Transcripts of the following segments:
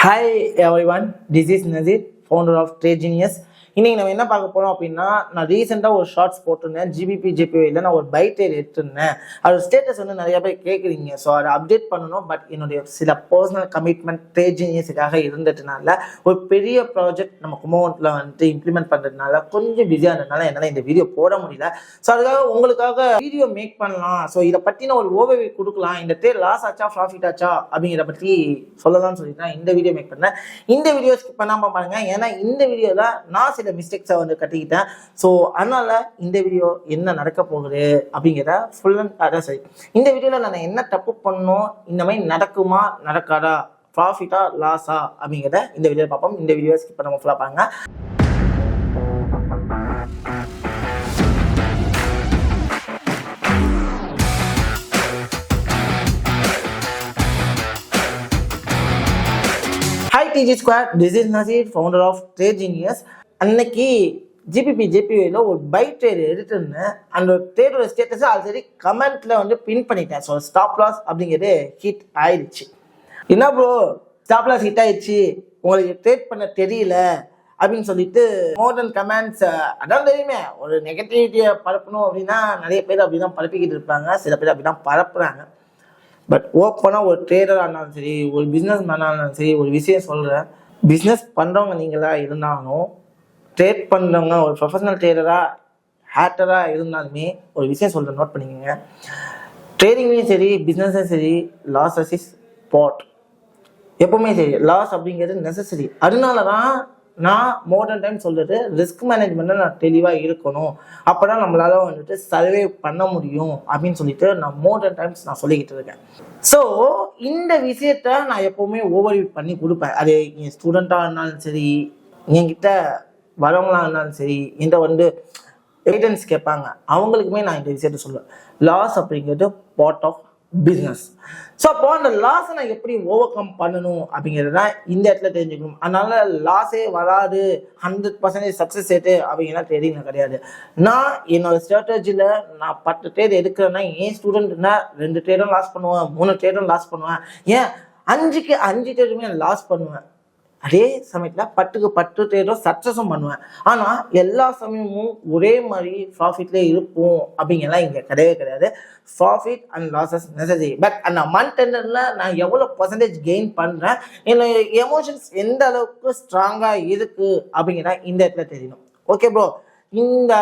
Hi everyone, this is Nazir, founder of Trade Genius. இன்னைக்கு நம்ம என்ன பார்க்க போறோம் அப்படின்னா, நான் ரீசெண்டாக ஒரு ஷார்ட்ஸ் போட்டிருந்தேன். ஜிபிபி ஜேபிஒயில் நான் ஒரு பை ட்ரேட் எடுத்திருந்தேன். அதோட ஸ்டேட்டஸ் வந்து நிறைய பேர் கேட்குறீங்க. ஸோ அதை அப்டேட் பண்ணணும். பட் என்னுடைய சில பர்சனல் கமிட்மெண்ட் ட்ரேட் ஜீனியஸுக்காக இருந்ததுனால ஒரு பெரிய ப்ராஜெக்ட் நம்ம கும்பகோணத்தில் வந்துட்டு இம்ப்ளிமெண்ட் பண்ணுறதுனால கொஞ்சம் பிஸியாக இருந்ததுனால என்னால் இந்த வீடியோ போட முடியல. ஸோ அதுக்காக உங்களுக்காக வீடியோ மேக் பண்ணலாம். ஸோ இதை பற்றி நான் ஒரு ஓவர்வியூ கொடுக்கலாம். இந்த ட்ரேட் லாஸ் ஆச்சா ப்ராஃபிட் ஆச்சா அப்படிங்கிறத பற்றி சொல்லலாம்னு சொல்லிட்டு நான் இந்த வீடியோ மேக் பண்ணேன். இந்த வீடியோ ஸ்கிப் பண்ணாமல் பாருங்க. ஏன்னா இந்த வீடியோவில் நான் சில மிஸ்டேக்ஸை வந்து கட்டிக்கிட்டேன். ஸோ அதனால இந்த வீடியோ என்ன நடக்க போகுது அப்படிங்கிறத ஃபுல் அண்ட் சரி, இந்த வீடியோவில் நான் என்ன தப்பு பண்ணணும், இந்த மாதிரி நடக்குமா நடக்காதா, ப்ராஃபிட்டா லாஸா அப்படிங்கிறத இந்த வீடியோ பார்ப்போம். இந்த வீடியோ ஸ்கிப் பண்ணாம ஃபுல்லாக பாருங்க. Hi TG Squad, this is Nazir, founder of Trade Genius. அன்னைக்கு ஜிபிபி ஜேபிஒயில் ஒரு பை ட்ரேட் எடுத்துருந்தேன். அந்த ட்ரேடோட ஸ்டேட்டஸை ஆல்ரெடி கமெண்ட்ல வந்து பின் பண்ணிட்டேன். ஸோ ஸ்டாப் லாஸ் அப்படிங்கிறது ஹிட் ஆயிடுச்சு. என்ன ப்ரோ ஸ்டாப் லாஸ் ஹிட் ஆயிடுச்சு, உங்களுக்கு ட்ரேட் பண்ண தெரியல அப்படின்னு சொல்லிட்டு மோர் கமெண்ட்ஸ். அதான் தெரியுமே, ஒரு நெகட்டிவிட்டியை பரப்பணும் அப்படின்னா நிறைய பேர் அப்படிதான் பரப்பிக்கிட்டு இருப்பாங்க. சில பேர் அப்படிதான் பரப்புறாங்க. பட் ஓப்பனாக ஒரு ட்ரேடராக இருந்தாலும் சரி, ஒரு பிஸ்னஸ் மேனாக இருந்தாலும் சரி, ஒரு விஷயம் சொல்கிறேன். பிஸ்னஸ் பண்ணுறவங்க நீங்களா இருந்தாலும், ட்ரேட் பண்ணுறவங்க ஒரு ப்ரொஃபஷனல் ட்ரேடராக ஹேட்டராக இருந்தாலுமே ஒரு விஷயம் சொல்கிறேன், நோட் பண்ணிக்கோங்க. ட்ரேடிங்லேயும் சரி, பிஸ்னஸும் சரி, லாஸஸ் இஸ் பார்ட். எப்பவுமே சரி, லாஸ் அப்படிங்கிறது நெசசரி. அதனால தான் நான் மோர் டைம் சொல்றது, ரிஸ்க் மேனேஜ்மெண்ட்ல நான் தெளிவாக இருக்கணும். அப்போதான் நம்மளால வந்துட்டு சர்வே பண்ண முடியும் அப்படின்னு சொல்லிட்டு நான் மோர் டைம்ஸ் நான் சொல்லிக்கிட்டு இருக்கேன். ஸோ இந்த விஷயத்த நான் எப்பவுமே ஓவர்வியூ பண்ணி கொடுப்பேன். அது என் ஸ்டூடெண்ட்டாக இருந்தாலும் சரி, என்கிட்ட வரவங்களா இருந்தாலும் சரி, என்கிட்ட வந்து எவிடன்ஸ் கேட்பாங்க, அவங்களுக்குமே நான் இந்த விஷயத்த சொல்லுவேன். லாஸ் அப்படிங்கிறது பார்ட் ஆஃப் பிஸ்னஸ். ஸோ அப்போ அந்த லாஸை நான் எப்படி ஓவர் கம் பண்ணணும் அப்படிங்கிறது தான் இந்த இடத்துல தெரிஞ்சுக்கணும். அதனால லாஸே வராது, 100% சக்ஸஸ் ரேட்டு அப்படிங்கிற ட்ரேடிங் கிடையாது. நான் என்னோட ஸ்ட்ராட்டஜியில் நான் 10 ட்ரேட் எடுக்கிறேன்னா, என் ஸ்டூடெண்ட்னா 2 ட்ரேடும் லாஸ் பண்ணுவேன், 3 ட்ரேடும் லாஸ் பண்ணுவேன், ஏன் 5க்கு 5 ட்ரேடுமே லாஸ் பண்ணுவேன். அதே சமயத்தில் 10க்கு 10 ட்ரேடும் சக்ஸஸும் பண்ணுவேன். ஆனால் எல்லா சமயமும் ஒரே மாதிரி ப்ராஃபிட்லேயே இருப்போம் அப்படிங்கலாம் இங்கே கிடையவே கிடையாது. Profit and losses necessary. But அந்த மந்த் எண்டில் நான் எவ்வளோ பர்சன்டேஜ் கெயின் பண்ணுறேன், என்னோட எமோஷன்ஸ் எந்த அளவுக்கு ஸ்ட்ராங்காக இருக்குது அப்படிங்கிற இந்த இடத்துல தெரியணும். ஓகே ப்ரோ, இந்த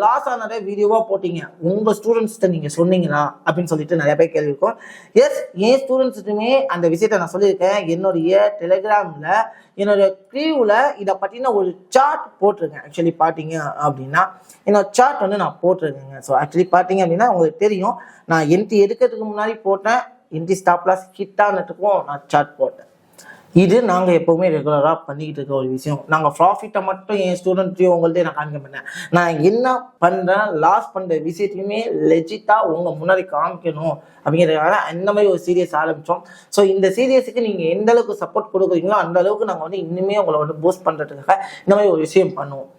லாஸ் ஆனதை வீடியோவா போட்டீங்க, உங்க ஸ்டூடெண்ட்ஸ்கிட்ட நீங்க சொன்னீங்களா அப்படின்னு சொல்லிட்டு நிறைய பேர் கேள்வி இருக்கும். எஸ், என் ஸ்டூடெண்ட்ஸுக்குமே அந்த விஷயத்த நான் சொல்லியிருக்கேன். என்னுடைய டெலிகிராம்ல என்னோட க்ரீவ்ல இதை பற்றின ஒரு சார்ட் போட்டிருக்கேன். ஆக்சுவலி பார்த்தீங்க அப்படின்னா என்னோட சார்ட் வந்து நான் போட்டிருக்கேங்க. ஸோ ஆக்சுவலி பார்த்தீங்க அப்படின்னா உங்களுக்கு தெரியும், நான் என்ட்ரி எடுக்கிறதுக்கு முன்னாடி போட்டேன், என்ட்ரி ஸ்டாப் லாஸ் ஹிட் ஆனதுக்கும் நான் சார்ட் போட்டேன். இது நாங்கள் எப்போவுமே ரெகுலராக பண்ணிக்கிட்டு இருக்க ஒரு விஷயம். நாங்கள் ப்ராஃபிட்டை மட்டும் என் ஸ்டூடெண்ட்டையும் உங்கள்கிட்ட நான் காமிக்க மாட்டேன். நான் என்ன பண்ணுறேன், லாஸ் பண்ணுற விஷயத்தையுமே லெஜிட்டாக உங்கள் முன்னாடி காமிக்கணும் அப்படிங்கிறதுக்காக இந்த மாதிரி ஒரு சீரியஸ் ஆரம்பித்தோம். ஸோ இந்த சீரியஸுக்கு நீங்கள் எந்த அளவுக்கு சப்போர்ட் கொடுக்குறீங்களோ அந்த அளவுக்கு நாங்கள் வந்து இன்னுமே உங்களை வந்து பூஸ்ட் பண்ணுறதுக்காக இந்த மாதிரி ஒரு விஷயம் பண்ணுவோம்.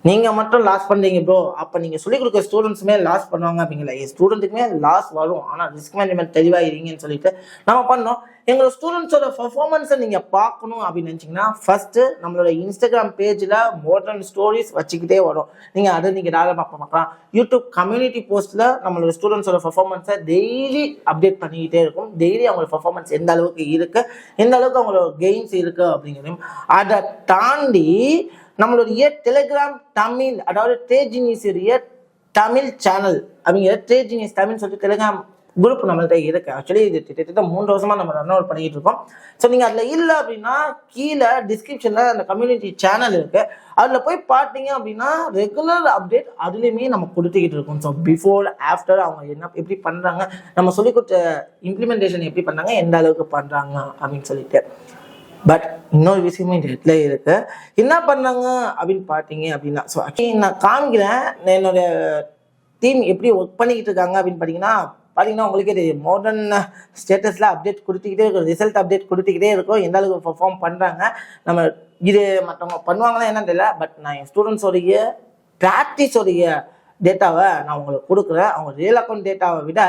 நீங்கள் மட்டும் லாஸ் பண்ணுறீங்க ப்ரோ, அப்போ நீங்கள் சொல்லிக் கொடுக்குற ஸ்டூடெண்ட்ஸுமே லாஸ் பண்ணுவாங்க அப்படிங்களா? என் ஸ்டூடெண்ட்டுக்குமே லாஸ் வரும், ஆனால் ரிஸ்க் மேனேஜ்மெண்ட் தெளிவாக இருங்கன்னு சொல்லிட்டு நம்ம பண்ணோம். எங்களோட ஸ்டூடெண்ட்ஸோட பர்ஃபார்மன்ஸை நீங்கள் பார்க்கணும் அப்படின்னு நினச்சிங்கன்னா, ஃபஸ்ட்டு நம்மளோட இன்ஸ்டாகிராம் பேஜில் மோர் ஸ்டோரிஸ் வச்சுக்கிட்டே வரும். நீங்கள் அதை நீங்கள் தாராளமாக பார்க்கலாம். யூடியூப் கம்யூனிட்டி போஸ்ட்டில் நம்மளோட ஸ்டூடெண்ட்ஸோட பர்ஃபார்மன்ஸை டெய்லி அப்டேட் பண்ணிக்கிட்டே இருக்கும். டெய்லி அவங்களோட பர்ஃபார்மன்ஸ் எந்த அளவுக்கு இருக்குது, எந்த அளவுக்கு அவங்களோட கெயின்ஸ் இருக்குது அப்படிங்கிறதையும். அதை தாண்டி நம்மளுடைய டெலிகிராம் தமிழ், அதாவது ட்ரேட் ஜீனியஸுடைய தமிழ் சேனல் அப்படிங்கிற ட்ரேட் ஜீனியஸ் தமிழ் சொல்லிட்டு டெலிகிராம் குரூப் நம்மள்கிட்ட இருக்கு. ஆக்சுவலி இது கிட்டத்தட்ட 3 வருஷமா நம்ம ரன் அவுட் பண்ணிட்டு இருக்கோம். ஸோ நீங்கள் அதில் இல்லை அப்படின்னா கீழே டிஸ்கிரிப்ஷனில் அந்த கம்யூனிட்டி சேனல் இருக்கு, அதில் போய் பார்த்தீங்க அப்படின்னா ரெகுலர் அப்டேட் அதுலேயுமே நம்ம கொடுத்துக்கிட்டு இருக்கோம். ஸோ பிஃபோர் ஆஃப்டர் அவங்க என்ன எப்படி பண்ணுறாங்க, நம்ம சொல்லிக் கொடுத்த இம்ப்ளிமெண்டேஷன் எப்படி பண்ணுறாங்க, எந்த அளவுக்கு பண்ணுறாங்க அப்படின்னு சொல்லிட்டு. பட் இன்னொரு விஷயமும் இந்த இடத்துல இருக்கு. என்ன பண்ணாங்க அப்படின்னு பார்த்தீங்க அப்படின்னா, ஸோ ஆக்சுவலி நான் காமிக்கிறேன் என்னோட டீம் எப்படி ஒர்க் பண்ணிக்கிட்டு இருக்காங்க அப்படின்னு பார்த்தீங்கன்னா உங்களுக்கே தெரியும். மாடர்ன் ஸ்டேட்டஸில் அப்டேட் கொடுத்துக்கிட்டே இருக்கும், ரிசல்ட் அப்டேட் கொடுத்துக்கிட்டே இருக்கும், எந்த அளவுக்கு பர்ஃபார்ம் பண்ணுறாங்க. நம்ம இது மற்றவங்க பண்ணுவாங்களா என்னன்னு தெரியல. பட் நான் என் ஸ்டூடெண்ட்ஸோடைய ப்ராக்டிஸோடைய டேட்டாவை நான் உங்களுக்கு கொடுக்குறேன். அவங்க ரியல் அக்கௌண்ட் டேட்டாவை விட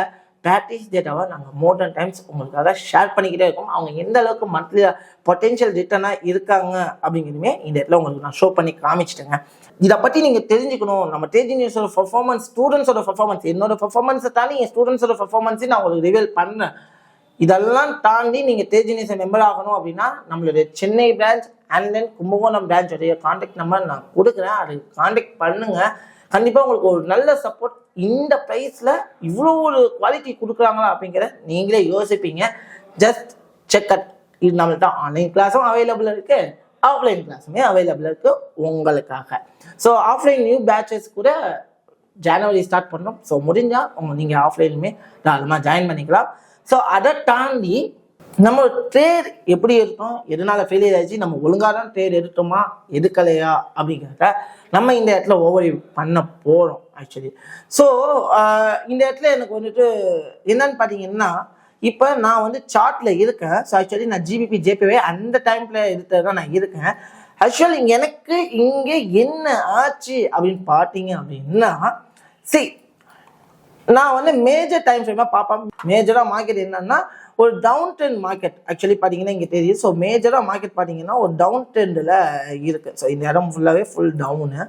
பேட்டிஸ் டேட்டாவை நாங்கள் மோர் தென் டைம்ஸ் உங்களுக்காக ஷேர் பண்ணிக்கிட்டே இருக்கோம். அவங்க எந்த அளவுக்கு மந்த்லி பொட்டென்ஷியல் ரிட்டர்னாக இருக்காங்க அப்படிங்கிறதுமே இந்த இடத்துல உங்களுக்கு நான் ஷோ பண்ணி காமிச்சிட்டேங்க. இதை பற்றி நீங்கள் தெரிஞ்சுக்கணும். நம்ம ட்ரேட் யூனியர்ஸோட பர்ஃபார்மன்ஸ், ஸ்டூடெண்ட்ஸோட பர்ஃபார்மன்ஸ், என்னோட பர்ஃபார்மன்ஸை தாண்டி என் ஸ்டூடெண்ட்ஸோட பர்ஃபார்மன்ஸையும் நான் உங்களுக்கு ரிவீல் பண்ணேன். இதெல்லாம் தாண்டி நீங்கள் ட்ரேட் யூனியர்ஸ் மெம்பர் ஆகணும் அப்படின்னா நம்மளுடைய Chennai branch and then Kumbakonam பிரான்ச்சோடைய கான்டாக்ட் நம்பர் நான் கொடுக்குறேன். அது கான்டாக்ட் பண்ணுங்கள். கண்டிப்பாக உங்களுக்கு ஒரு நல்ல சப்போர்ட். இந்த ப்ரைஸில் இவ்வளோ ஒரு குவாலிட்டி கொடுக்குறாங்களா அப்படிங்கிற நீங்களே யோசிப்பீங்க. Just check at. இது நம்மள்ட்ட ஆன்லைன் கிளாஸும் அவைலபிள் இருக்குது, ஆஃப்லைன் கிளாஸுமே அவைலபிள் இருக்குது உங்களுக்காக. ஸோ ஆஃப்லைன் நியூ பேட்சஸ் கூட ஜனவரி ஸ்டார்ட் பண்ணோம். ஸோ முடிஞ்சால் நீங்கள் ஆஃப்லைனுமே தாராளமாக ஜாயின் பண்ணிக்கலாம். ஸோ அதை தாண்டி நம்ம ட்ரேட் எப்படி எடுத்தோம், எதனால ஃபெயிலியர் ஆயிடுச்சு, நம்ம ஒழுங்காக தான் ட்ரேட் எடுத்தோமா எடுக்கலையா அப்படிங்கிறத நம்ம இந்த இடத்துல ஓவர்வியூ பண்ண போகிறோம் ஆக்சுவலி. ஸோ இந்த இடத்துல எனக்கு வந்துட்டு என்னன்னு பார்த்தீங்கன்னா, இப்போ நான் சார்ட்டில் இருக்கேன். ஸோ ஆக்சுவலி நான் ஜிபிபி ஜேபிவே அந்த டைமில் எடுத்தது தான் நான் இருக்கேன். ஆக்சுவலி எனக்கு இங்கே என்ன ஆச்சு அப்படின்னு பார்த்தீங்க அப்படின்னா, நான் மேஜர் டைம் ஃப்ரேமாக பார்ப்பேன். மேஜராக மார்க்கெட் என்னன்னா ஒரு டவுன் ட்ரெண்ட் மார்க்கெட் ஆக்சுவலி பார்த்தீங்கன்னா இங்கே தெரியுது. ஸோ மேஜராக மார்க்கெட் பார்த்தீங்கன்னா ஒரு டவுன் ட்ரெண்டில் இருக்குது. ஸோ இந்த இடம் ஃபுல்லாகவே ஃபுல் டவுனு.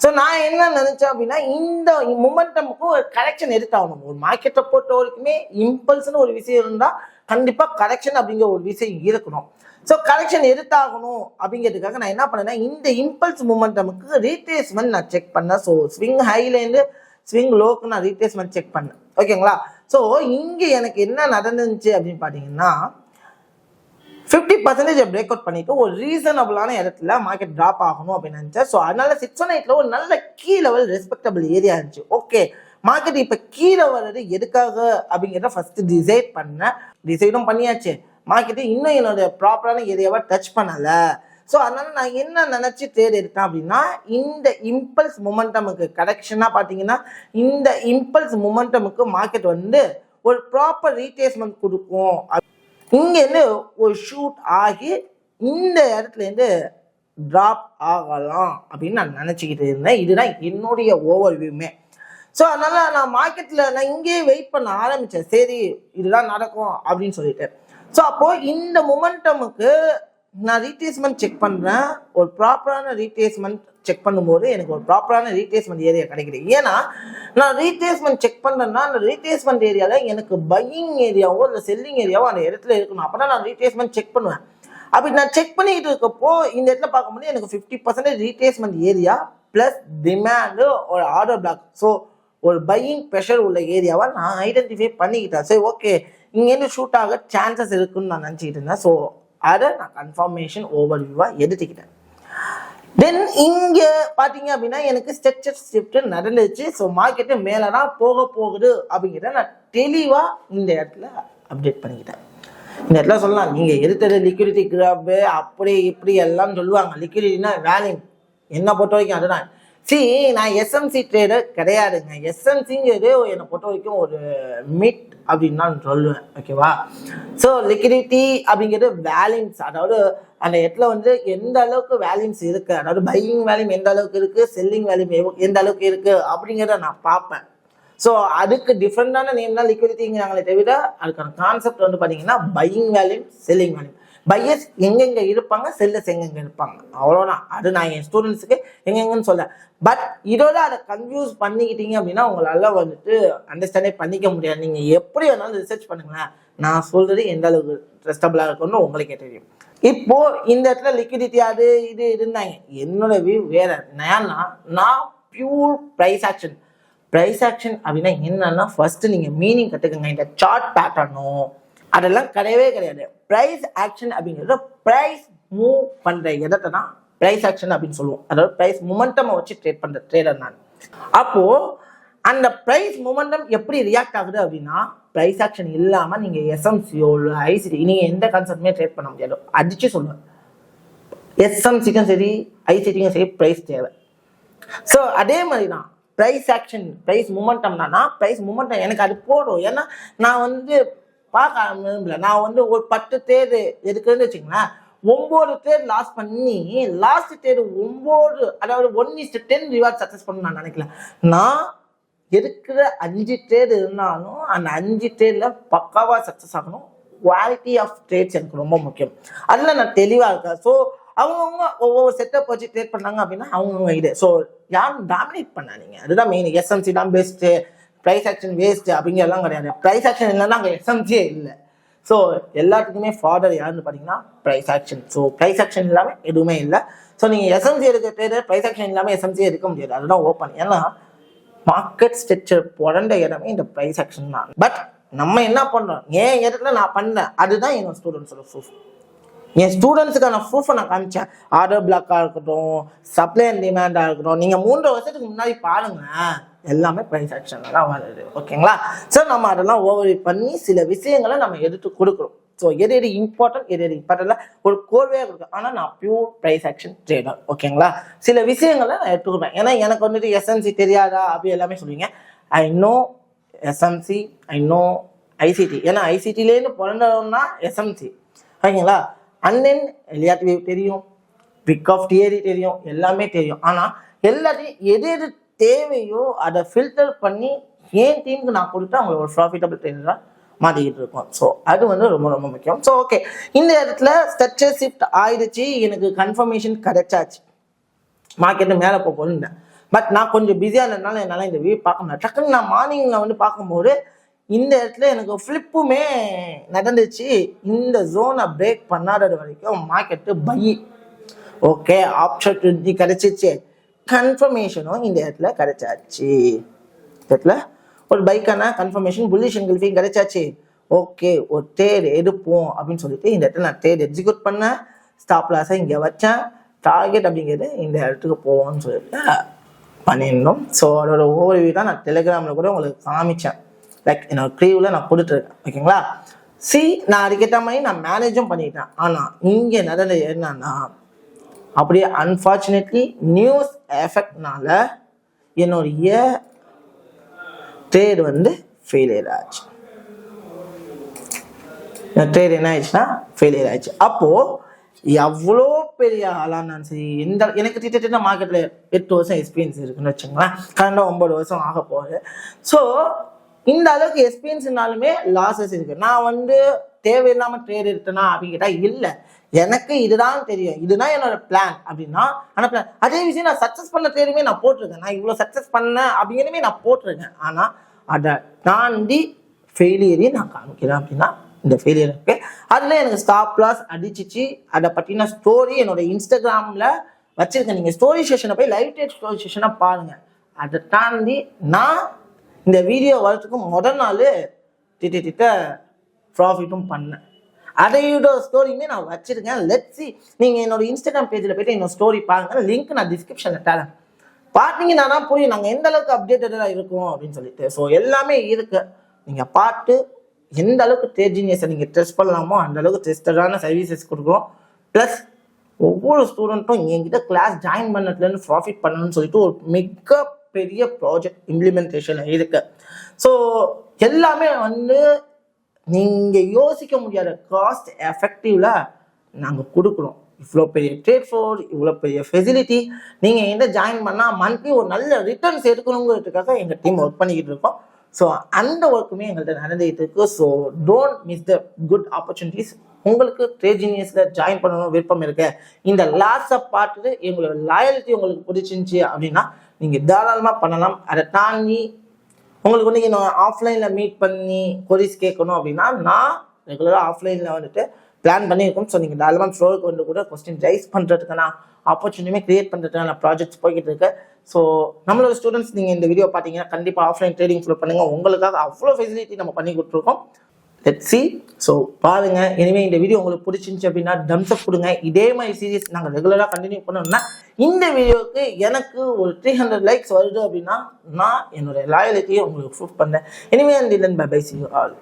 ஸோ நான் என்ன நினச்சேன் அப்படின்னா, இந்த மொமெண்டமுக்கும் ஒரு கரெக்ஷன் எடுத்தாகணும். ஒரு மார்க்கெட்டை பொறுத்த வரைக்குமே இம்பல்ஸ்னு ஒரு விஷயம் இருந்தால் கண்டிப்பாக கரெக்ஷன் அப்படிங்கிற ஒரு விஷயம் இருக்கணும். ஸோ கரெக்ஷன் எடுத்தாகணும் அப்படிங்கிறதுக்காக நான் என்ன பண்ணேன்னா, இந்த இம்பல்ஸ் மொமெண்டமுக்கு ரீட்ரேஸ்மெண்ட் நான் செக் பண்ணேன். ஸோ ஸ்விங் ஹைலேருந்து ஸ்விங் லோக்கு நான் ரீட்ரேஸ்மெண்ட் செக் பண்ணேன். ஓகேங்களா? ஸோ இங்கே எனக்கு என்ன நடந்துச்சு அப்படின்னு பார்த்தீங்கன்னா, 50% பிரேக் அவுட் பண்ணிட்டு ஒரு ரீசனபிளான இடத்துல மார்க்கெட் ட்ராப் ஆகணும் அப்படின்னு நினச்சேன். ஸோ அதனால 618ல ஒரு நல்ல கீ லெவல் ரெஸ்பெக்டபிள் ஏரியா இருந்துச்சு. ஓகே, மார்க்கெட் இப்போ கீழே வர்றது எதுக்காக அப்படிங்கிறத ஃபர்ஸ்ட் டிசைட் பண்ணேன். டிசைடும் பண்ணியாச்சு. மார்க்கெட்டு இன்னும் என்னோட ப்ராப்பரான ஏரியாவை டச் பண்ணலை. ஸோ அதனால நான் என்ன நினச்சி ட்ரேட் எடுத்தேன் அப்படின்னா, இந்த இம்பல்ஸ் மொமெண்டமுக்கு கரெக்ஷனாக பார்த்தீங்கன்னா, இந்த இம்பல்ஸ் மொமெண்டமுக்கு மார்க்கெட் ஒரு ப்ராப்பர் ரீட்ரேஸ்மெண்ட் கொடுக்கும். இங்கேருந்து ஒரு ஷூட் ஆகி இந்த இடத்துலேருந்து ட்ராப் ஆகலாம் அப்படின்னு நான் நினச்சிக்கிட்டு இருந்தேன். இதுதான் என்னுடைய ஓவர்வியூமே. ஸோ அதனால் நான் மார்க்கெட்டில் நான் இங்கேயே வெயிட் பண்ண ஆரம்பித்தேன். சரி இதுதான் நடக்கும் அப்படின்னு சொல்லிட்டு. ஸோ அப்போது இந்த மொமெண்டமுக்கு நான் ரீட்ரேஸ்மெண்ட் செக் பண்ணுறேன். ஒரு ப்ராப்பரான ரீட்ரேஸ்மெண்ட் செக் பண்ணும்போது எனக்கு ஒரு ப்ராப்பரான ரீட்ரேஸ்மெண்ட் ஏரியா கிடைக்குது. ஏன்னா நான் ரீட்ரேஸ்மெண்ட் செக் பண்ணுறேன்னா அந்த ரீட்ரேஸ்மெண்ட் ஏரியாவில் எனக்கு பையிங் ஏரியாவோ இல்லை செல்லிங் ஏரியாவோ அந்த இடத்துல இருக்கணும். அப்போ தான் நான் ரீட்ரேஸ்மெண்ட் செக் பண்ணுவேன். அப்படி நான் செக் பண்ணிக்கிட்டு இருக்கப்போ இந்த இடத்துல பார்க்கும்போது எனக்கு 50% ரீட்ரேஸ்மெண்ட் ஏரியா ப்ளஸ் டிமாண்டு ஒரு ஆர்டர் பிளாக். ஸோ ஒரு பையிங் ப்ரெஷர் உள்ள ஏரியாவை நான் ஐடென்டிஃபை பண்ணிக்கிட்டேன். சரி ஓகே, இங்கேருந்து ஷூட் ஆக சான்சஸ் இருக்குன்னு நான் நினச்சிக்கிட்டு இருந்தேன். ஸோ அதை நான் கன்ஃபர்மேஷன் ஓவர்வியூவாக எடுத்துக்கிட்டேன். தென் இங்கே பார்த்தீங்க அப்படின்னா எனக்கு ஸ்ட்ரக்சர் ஷிஃப்ட் நடந்துச்சு. ஸோ மார்க்கெட்டு மேலே தான் போக போகுது அப்படிங்கிறத நான் தெளிவாக இந்த இடத்துல அப்டேட் பண்ணிக்கிட்டேன். இந்த இடத்துல சொல்லலாம், நீங்கள் எடுத்தது லிக்விடிட்டி கிராப்பு அப்படி இப்படி எல்லாம் சொல்லுவாங்க. லிக்விடிட்டினா வேல்யூ என்னை பொறுத்த வரைக்கும் அதுதான். நான் எஸ்எம்சி ட்ரேடர் கிடையாதுங்க. எஸ்எம்சிங்கிறது என்னை பொறுத்த வரைக்கும் ஒரு மிட் அப்படின்னு நான் சொல்லுவேன். ஓகேவா? ஸோ லிக்விடிட்டி அப்படிங்கிறது வேல்யூம்ஸ், அதாவது அந்த இடத்துல எந்த அளவுக்கு வேல்யூம்ஸ் இருக்குது, அதாவது பையிங் வேல்யூம் எந்த அளவுக்கு இருக்குது, செல்லிங் வேல்யூம் எந்த அளவுக்கு இருக்குது அப்படிங்கிறத நான் பார்ப்பேன். ஸோ அதுக்கு டிஃப்ரெண்டான நேம் தான் லிக்விடிட்டிங்கிறாங்களே தவிர அதுக்கான கான்செப்ட் பார்த்தீங்கன்னா பையிங் வேல்யூம், செல்லிங் வேல்யூம். பையர்ஸ் எங்கெங்கே இருப்பாங்க, செல்லர்ஸ் எங்கெங்கே இருப்பாங்க, அவ்வளோதான். அது நான் என் ஸ்டூடெண்ட்ஸுக்கு எங்கெங்கன்னு சொல்கிறேன். பட் இதோட அதை கன்ஃபியூஸ் பண்ணிக்கிட்டீங்க அப்படின்னா உங்களால் அண்டர்ஸ்டாண்டே பண்ணிக்க முடியாது. நீங்கள் எப்படி வேணாலும் ரிசர்ச் பண்ணுங்களேன், நான் சொல்கிறது எந்த அளவுக்கு ட்ரஸ்டபுளாக இருக்குன்னு உங்களுக்கே தெரியும். இப்போது இந்த இடத்துல லிக்விடிட்டி அது இது இருந்தாங்க. என்னோட வியூ வேறு. நான் pure price action. Price action அப்படின்னா என்னன்னா ஃபர்ஸ்ட் நீங்கள் மீனிங் கற்றுக்குங்க. இந்த சார்ட் பேட்டர்னும் அதெல்லாம் கிடையவே கிடையாது. ப்ரைஸ் ஆக்ஷன் அப்படிங்கிறது ப்ரைஸ் மூவ் பண்ணுற இடத்தை தான் ப்ரைஸ் ஆக்ஷன் அப்படின்னு சொல்லுவோம். அதாவது ப்ரைஸ் மொமெண்டமை வச்சு ட்ரேட் பண்ணுற ட்ரேடர் நான். அப்போது அந்த ப்ரைஸ் மொமெண்டம் எப்படி ரியாக்ட் ஆகுது அப்படின்னா, ப்ரைஸ் ஆக்ஷன் இல்லாமல் நீங்கள் எஸ்எம்சியோ இல்லை ஐசிடி நீங்கள் எந்த கான்செப்டுமே ட்ரேட் பண்ண முடியாது. அடிச்சு சொல்லுவேன், எஸ்எம்சிக்கும் சரி ஐசிடிக்கும் சரி ப்ரைஸ் தேவை. ஸோ அதே மாதிரி தான் ப்ரைஸ் ஆக்ஷன், ப்ரைஸ் மொமெண்டம்னா ப்ரைஸ் மொமெண்டம் எனக்கு அது போடும். ஏன்னா நான் பார்க்க ஆரம்பிக்கல. நான் ஒரு 10 ட்ரேடு எடுக்கிறேன்னு வச்சுங்களேன், 9 ட்ரேட் லாஸ் பண்ணி லாஸ்ட் ட்ரேடு 9, அதாவது 1:10 ரிவார்ட் சக்ஸஸ் பண்ண நான் நினைக்கல. நான் இருக்கிற 5 ட்ரேட் இருந்தாலும் அந்த 5 ட்ரேட்ல பக்காவா சக்ஸஸ் ஆகணும். குவாலிட்டி ஆஃப் ட்ரேட்ஸ் எனக்கு ரொம்ப முக்கியம். அதில் நான் தெளிவாக இருக்கேன். ஸோ அவங்கவுங்க ஒவ்வொரு செட்டப் வச்சு ட்ரேட் பண்ணாங்க அப்படின்னா அவங்கவுங்க இது. ஸோ யாரும் டாமினேட் பண்ணாதீங்க, அதுதான் மெயின். எஸ்எம்சி தான் பெஸ்ட்டு, ப்ரைஸ் ஆக்ஷன் வேஸ்ட்டு அப்படிங்கிறதெல்லாம் கிடையாது. ப்ரைஸ் ஆக்ஷன் இல்லைன்னா அங்கே எஸ்எம்சியே இல்லை. ஸோ எல்லாத்துக்குமே ஃபார்டர் யாருன்னு பார்த்தீங்கன்னா price action. So price action இல்லாமல் எதுவுமே இல்லை. ஸோ நீங்கள் எஸ்எம்சி எடுக்க ட்ரேடர் ப்ரைஸ் ஆக்ஷன் இல்லாமல் எஸ்எம்சியே எடுக்க முடியாது. அதுதான் ஓப்பன். ஏன்னா மார்க்கெட் ஸ்ட்ரக்சர் புரண்ட இடமே இந்த ப்ரைஸ் ஆக்ஷன் தான். பட் நம்ம என்ன பண்ணுறோம், என் இடத்துல நான் பண்ணேன், அதுதான் என்னோட ஸ்டூடெண்ட்ஸோட ப்ரூஃப். என் ஸ்டூடெண்ட்ஸுக்கான ப்ரூஃபை நான் காமிச்சேன். ஆர்டர் பிளாக்காக இருக்கட்டும், சப்ளை அண்ட் டிமாண்டாக இருக்கட்டும், நீங்கள் 3 வருஷத்துக்கு முன்னாடி பாருங்களேன், எல்லாமே ப்ரைஸ் ஆக்ஷனில் தான் வருது. ஓகேங்களா? ஸோ நம்ம அதெல்லாம் ஓவர் பண்ணி சில விஷயங்களை நம்ம எடுத்து கொடுக்குறோம். ஸோ எது இம்பார்ட்டன்ட், எது இம்பார்ட்டன்ட்ல ஒரு கோர்வையாக இருக்கும். ஆனால் நான் பியூர் ப்ரைஸ் ஆக்ஷன் ட்ரேடர். ஓகேங்களா? சில விஷயங்களை நான் எடுத்துக்கிறேன். ஏன்னா எனக்கு வந்துட்டு எஸ்எம்சி தெரியாதா அப்படி எல்லாமே சொல்லுவீங்க. I know SMC, I know ICT. ஏன்னா ஐசிடிலேருந்து பிறந்தவன்னா எஸ்எம்சி. ஓகேங்களா? அண்ணன் எலியாட் வேவ் தெரியும், பிக் ஆஃப் தியரி தெரியும், எல்லாமே தெரியும். ஆனால் எல்லாத்தையும் எது தேவையோ அதை ஃபில்டர் பண்ணி ஏன் டீமுக்கு நான் கொடுத்தா அவங்களை ஒரு ப்ராஃபிட்டபிள் ட்ரேடராக மாற்றிக்கிட்டு இருக்கோம். ஸோ அது வந்து ரொம்ப ரொம்ப முக்கியம். ஸோ ஓகே, இந்த இடத்துல ஸ்ட்ரக்சர் ஷிஃப்ட் ஆயிடுச்சு, எனக்கு கன்ஃபர்மேஷன் கிடைச்சாச்சு, மார்க்கெட்டு மேலே போகணுன்னு. பட் நான் கொஞ்சம் பிஸியாக இருந்ததுனால என்னால் இந்த வியூ பார்க்க முடியாது. டக்குன்னு நான் மார்னிங்கில் வந்து பார்க்கும்போது இந்த இடத்துல எனக்கு ஃப்ளிப்புமே நடந்துச்சு. இந்த ஜோனை பிரேக் பண்ணாதது வரைக்கும் மார்க்கெட்டு பை. ஓகே, ஆப்பர்ச்சுனிட்டி கிடைச்சிச்சு, கன்ஃபர்மேஷனும் இந்த இடத்துல கிடைச்சாச்சு. இடத்துல ஒரு பைக்கான கன்ஃபர்மேஷன், புல்லிஷ் என்கல்ஃபிங் கிடைச்சாச்சு. ஓகே, ஒரு ட்ரேட் எடுப்போம் அப்படின்னு சொல்லிட்டு இந்த இடத்துல நான் ட்ரேட் எக்ஸிக்யூட் பண்ணேன். ஸ்டாப் லாஸை இங்கே வச்சேன். டார்கெட் அப்படிங்கிறது இந்த இடத்துக்கு போவோம்னு சொல்லிட்டு பண்ணியிருந்தோம். ஸோ அதோட ஓவர்வியூ தான் நான் டெலிகிராமில் கூட உங்களுக்கு காமிச்சேன். லைக் என்னோட க்ரீவில் நான் கொடுத்துருக்கேன். ஓகேங்களா? நான் அதுக்கேற்ற மாதிரி நான் மேனேஜும் பண்ணிட்டேன். ஆனால் இங்கே நடந்தது என்னன்னா, அப்படியே அன்ஃபார்ச்சுனேட்லி நியூஸ் எஃபெக்ட்னால என்னுடைய ட்ரேட் வந்து ஃபெயிலியர் ஆச்சு. ட்ரேட் என்ன ஆயிடுச்சுன்னா ஃபெயிலியர் ஆயிடுச்சு. அப்போது எவ்வளோ பெரிய ஆளாக நான் சரி, எனக்கு திட்ட மார்க்கெட்டில் 8 வருஷம் எக்ஸ்பீரியன்ஸ் இருக்குன்னு வச்சுங்களேன். கரெக்டாக 9 வருஷம் ஆக போகுது. ஸோ இந்த அளவுக்கு எக்ஸ்பீரியன்ஸ்னாலுமே லாஸஸ் இருக்குது. நான் வந்து தேவையில்லாமல் ட்ரேட் எடுத்தேனா அப்படின்னு கேட்டால் இல்லை, எனக்கு இதுதான் தெரியும், இதுதான் என்னோட பிளான் அப்படின்னா. ஆனால் பிளான் அதே விஷயம் நான் சக்ஸஸ் பண்ண ட்ரேடுமே நான் போட்டிருக்கேன். நான் இவ்வளோ சக்ஸஸ் பண்ணேன் அப்படிங்கிறமே நான் போட்டிருக்கேன். ஆனால் அதை தாண்டி ஃபெயிலியரையும் நான் காமிக்கிறேன் அப்படின்னா இந்த ஃபெயிலியர் இருக்கு. அதில் எனக்கு ஸ்டாப் லாஸ் அடிச்சிச்சு. அதை பற்றின ஸ்டோரி என்னோட இன்ஸ்டாகிராமில் வச்சிருக்கேன். நீங்கள் ஸ்டோரி செஷனை போய் லைவ் டேட் ஸ்டோரி செஷனை பாருங்கள். அதை தாண்டி நான் இந்த வீடியோ வரதுக்கு முதல் நாள் திட்ட ப்ராஃபிட்டும் பண்ணேன். அதையோட ஸ்டோரியுமே நான் வச்சிருக்கேன். லெட்ஸி, நீங்கள் என்னோட இன்ஸ்டாகிராம் பேஜில் போய்ட்டு என்னோட ஸ்டோரி பாருங்கள். லிங்க் நான் டிஸ்கிரிப்ஷனில் தரேன். பார்த்தீங்கன்னா தான் புரியும் நாங்கள் எந்த அளவுக்கு அப்டேட்டடாக இருக்கோம் அப்படின்னு சொல்லிட்டு. ஸோ எல்லாமே இருக்கு, நீங்கள் பார்த்து எந்த அளவுக்கு ட்ரேட் ஜீனியஸை நீங்கள் டெஸ்ட் பண்ணலாமோ அந்த அளவுக்கு டெஸ்டடான சர்வீசஸ் கொடுக்குறோம். ப்ளஸ் ஒவ்வொரு ஸ்டூடெண்ட்டும் என்கிட்ட கிளாஸ் ஜாயின் பண்ணதுலேருந்து ப்ராஃபிட் பண்ணணும்னு சொல்லிட்டு ஒரு மிகப்பெரிய ப்ராஜெக்ட் இம்ப்ளிமெண்டேஷன் இருக்கு. ஸோ எல்லாமே வந்து நீங்கள் யோசிக்க முடியாத காஸ்ட் எஃபெக்டிவ்ல நாங்கள் கொடுக்குறோம். இவ்வளோ பெரிய ட்ரேட் ஃபோர், இவ்வளோ பெரிய ஃபெசிலிட்டி, நீங்கள் என்கிட்ட ஜாயின் பண்ணால் மந்த்லி ஒரு நல்ல ரிட்டர்ன்ஸ் எடுக்கணுங்கிறதுக்காக எங்கள் டீம் ஒர்க் பண்ணிக்கிட்டு இருக்கோம். ஸோ அந்த ஒர்க்குமே எங்கள்கிட்ட நடந்துகிட்டு இருக்கு. So don't miss the good opportunities. உங்களுக்கு ட்ரேட் ஜீனியஸில் ஜாயின் பண்ணணும் விருப்பம் இருக்கு, இந்த லாஸை பார்த்துட்டு எங்களோட லாயல்ட்டி உங்களுக்கு பிடிச்சிருந்துச்சி அப்படின்னா நீங்கள் தாராளமாக பண்ணலாம். அதை தாண்டி உங்களுக்கு வந்து நான் ஆஃப்லைனில் மீட் பண்ணி கொரிஸ் கேட்கணும் அப்படின்னா நான் ரெகுலராக ஆஃப்லைனில் வந்துட்டு பிளான் பண்ணியிருக்கோம். ஸோ நீங்கள் தாராளமாக ஃப்ளோருக்கு வந்து கூட கொஸ்டின் ரைஸ் பண்ணுறதுக்கான ஆப்பர்ச்சுனிட்டியுமே கிரியேட் பண்ணுறதுக்கான ப்ராஜெக்ட்ஸ் போய்கிட்டு இருக்கு. ஸோ நம்மளோட ஸ்டூடெண்ட்ஸ் நீங்கள் இந்த வீடியோ பார்த்தீங்கன்னா கண்டிப்பாக ஆஃப்லைன் ட்ரேடிங் ஃப்ளோ பண்ணுங்கள். உங்களுக்காக அவ்வளோ ஃபெசிலிட்டி நம்ம பண்ணி கொடுத்துருக்கோம். Let's see. ஸோ பாருங்கள். இனிமேல் இந்த வீடியோ உங்களுக்கு பிடிச்சிருந்துச்சு அப்படின்னா தம்ஸ் அப் கொடுங்க. இதே மாதிரி சீரியஸ் நாங்கள் ரெகுலராக கண்டினியூ பண்ணோம்னா இந்த வீடியோவுக்கு எனக்கு ஒரு 300 லைக்ஸ் வருது அப்படின்னா நான் என்னோட லாயலிட்டியை உங்களுக்கு ப்ரூவ் பண்ணேன். இனிமேல் bye bye, see you all.